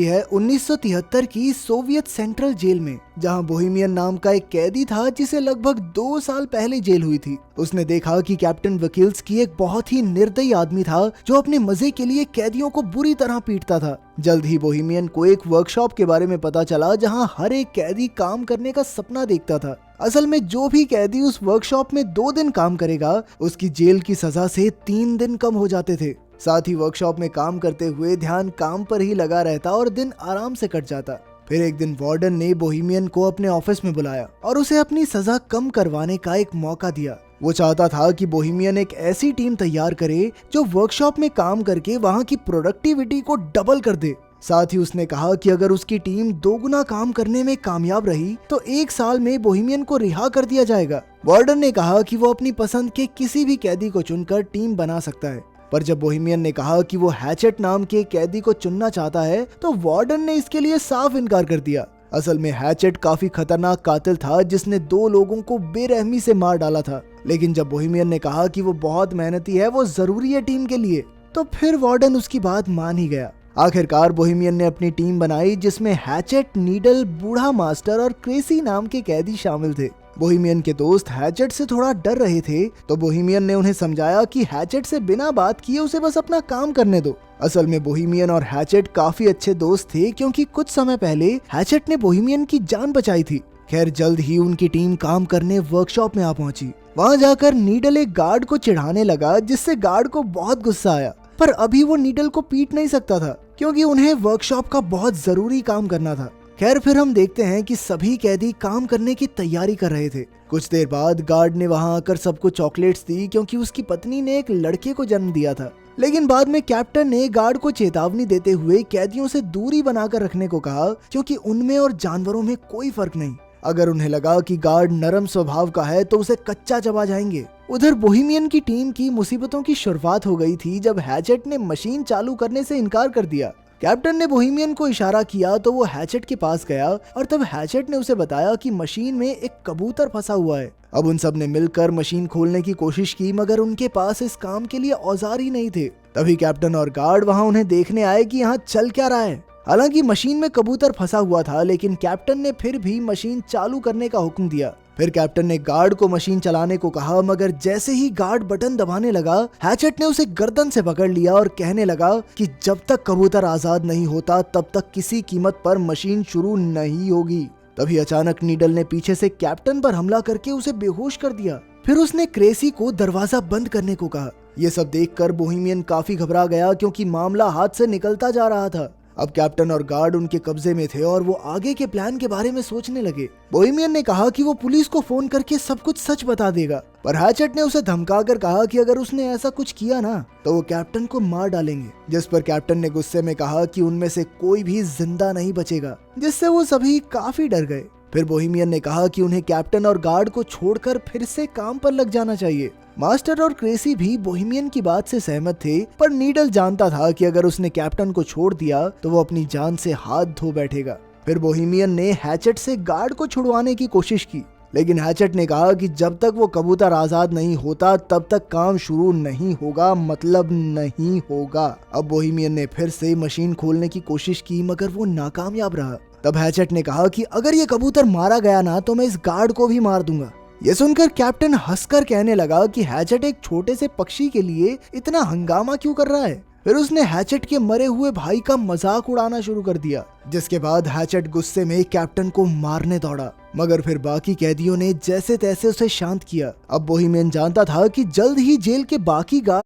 है 1973 की Soviet central jail में, जहां बोहेमियन नाम का एक कैदी था जिसे लगभग 2 साल पहले जेल हुई थी। उसने देखा कि कैप्टन वकील्स्की एक बहुत ही निर्दयी आदमी था जो अपने मजे के लिए कैदियों को बुरी तरह पीटता था। जल्द ही बोहेमियन को एक वर्कशॉप के बारे में पता चला जहां हर एक कैदी काम करने का सपना देखता था। असल में जो भी कैदी उस वर्कशॉप में 2 दिन काम करेगा उसकी जेल की सजा से 3 दिन कम हो जाते थे। साथ ही वर्कशॉप में काम करते हुए ध्यान काम पर ही लगा रहता और दिन आराम से कट जाता। फिर एक दिन वार्डन ने बोहेमियन को अपने ऑफिस में बुलाया और उसे अपनी सजा कम करवाने का एक मौका दिया। वो चाहता था कि बोहेमियन एक ऐसी टीम तैयार करे जो वर्कशॉप में काम करके वहाँ की प्रोडक्टिविटी को डबल कर दे। साथ ही उसने कहा कि अगर उसकी टीम 2 गुना काम करने में कामयाब रही तो 1 साल में बोहेमियन को रिहा कर दिया जाएगा। वार्डन ने कहा कि वो अपनी पसंद के किसी भी कैदी को चुनकर टीम बना सकता है, पर जब बोहेमियन ने कहा कि वो हैचेट नाम के कैदी को चुनना चाहता है तो वार्डन ने इसके लिए साफ इनकार कर दिया। असल में हैचेट काफी खतरनाक कातिल था जिसने 2 लोगों को बेरहमी से मार डाला था। लेकिन जब बोहेमियन ने कहा कि वो बहुत मेहनती है, वो जरूरी है टीम के लिए, तो फिर वार्डन उसकी बात मान ही गया। आखिरकार बोहेमियन ने अपनी टीम बनाई जिसमें हैचेट, नीडल, बूढ़ा मास्टर और क्रेसी नाम के कैदी शामिल थे। बोहेमियन के दोस्त हैचेट से थोड़ा डर रहे थे तो बोहेमियन ने उन्हें समझाया कि हैचेट से बिना बात किए उसे बस अपना काम करने दो। असल में बोहेमियन और हैचेट काफी अच्छे दोस्त थे क्योंकि कुछ समय पहले हैचेट ने बोहेमियन की जान बचाई थी। खैर जल्द ही उनकी टीम काम करने वर्कशॉप में आ पहुंची। वहां जाकर नीडल एक गार्ड को चिढ़ाने लगा जिससे गार्ड को बहुत गुस्सा आया, पर अभी वो नीडल को पीट नहीं सकता था क्योंकि उन्हें वर्कशॉप का बहुत जरूरी काम करना था। खैर फिर हम देखते हैं कि सभी कैदी काम करने की तैयारी कर रहे थे। कुछ देर बाद गार्ड ने वहां आकर सबको चॉकलेट्स दी क्योंकि उसकी पत्नी ने एक लड़के को जन्म दिया था। लेकिन बाद में कैप्टन ने गार्ड को चेतावनी देते हुए कैदियों से दूरी बनाकर रखने को कहा क्योंकि उनमें और जानवरों में कोई फर्क नहीं। अगर उन्हें लगा कि गार्ड नरम स्वभाव का है तो उसे कच्चा चबा जाएंगे। उधर बोहेमियन की टीम की मुसीबतों की शुरुआत हो गई थी जब हैचेट ने मशीन चालू करने से इनकार कर दिया। कैप्टन ने बोहेमियन को इशारा किया तो वो हैचेट के पास गया और तब हैचेट ने उसे बताया कि मशीन में एक कबूतर फंसा हुआ है। अब उन सब ने मिलकर मशीन खोलने की कोशिश की मगर उनके पास इस काम के लिए औजार ही नहीं थे। तभी कैप्टन और गार्ड वहां उन्हें देखने आए कि यहाँ चल क्या रहा है। हालांकि मशीन में कबूतर फंसा हुआ था लेकिन कैप्टन ने फिर भी मशीन चालू करने का हुक्म दिया। फिर कैप्टन ने गार्ड को मशीन चलाने को कहा मगर जैसे ही गार्ड बटन दबाने लगा हैचेट ने उसे गर्दन से पकड़ लिया और कहने लगा कि जब तक कबूतर आजाद नहीं होता तब तक किसी कीमत पर मशीन शुरू नहीं होगी। तभी अचानक नीडल ने पीछे से कैप्टन पर हमला करके उसे बेहोश कर दिया। फिर उसने क्रेसी को दरवाजा बंद करने को कहा। ये सब देखकर बोहेमियन काफी घबरा गया क्योंकि मामला हाथ से निकलता जा रहा था। अब कैप्टन और गार्ड उनके कब्जे में थे और वो आगे के प्लान के बारे में सोचने लगे। बोहेमियन ने कहा कि वो पुलिस को फोन करके सब कुछ सच बता देगा, पर हैचेट ने उसे धमकाकर कहा कि अगर उसने ऐसा कुछ किया ना तो वो कैप्टन को मार डालेंगे। जिस पर कैप्टन ने गुस्से में कहा कि उनमें से कोई भी जिंदा नहीं बचेगा, जिससे वो सभी काफी डर गए। फिर बोहेमियन ने कहा कि उन्हें कैप्टन और गार्ड को छोड़कर फिर से काम पर लग जाना चाहिए। मास्टर और क्रेसी भी बोहेमियन की बात से सहमत थे, पर नीडल जानता था कि अगर उसने कैप्टन को छोड़ दिया तो वो अपनी जान से हाथ धो बैठेगा। फिर बोहेमियन ने हैचेट से गार्ड को छुड़वाने की कोशिश की, लेकिन हैचेट ने कहा कि जब तक वो कबूतर आजाद नहीं होता तब तक काम शुरू नहीं होगा, मतलब नहीं होगा। अब बोहेमियन ने फिर से मशीन खोलने की कोशिश की मगर वो नाकामयाब रहा। तब हैचेट ने कहा कि अगर ये कबूतर मारा गया ना तो मैं इस गार्ड को भी मार दूंगा। ये सुनकर कैप्टन हंसकर कहने लगा कि हैचेट एक छोटे से पक्षी के लिए इतना हंगामा क्यों कर रहा है। फिर उसने हैचेट के मरे हुए भाई का मजाक उड़ाना शुरू कर दिया, जिसके बाद हैचेट गुस्से में कैप्टन को मारने दौड़ा, मगर फिर बाकी कैदियों ने जैसे तैसे उसे शांत किया। अब बोहेमियन जानता था कि जल्द ही जेल के बाकी गार्ड्स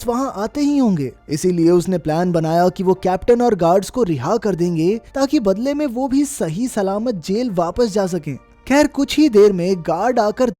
वहां आते ही होंगे, इसीलिए उसने प्लान बनाया कि वो कैप्टन और गार्ड्स को रिहा कर देंगे ताकि बदले में वो भी सही सलामत जेल वापस जा सकें। खैर कुछ ही देर में गार्ड आकर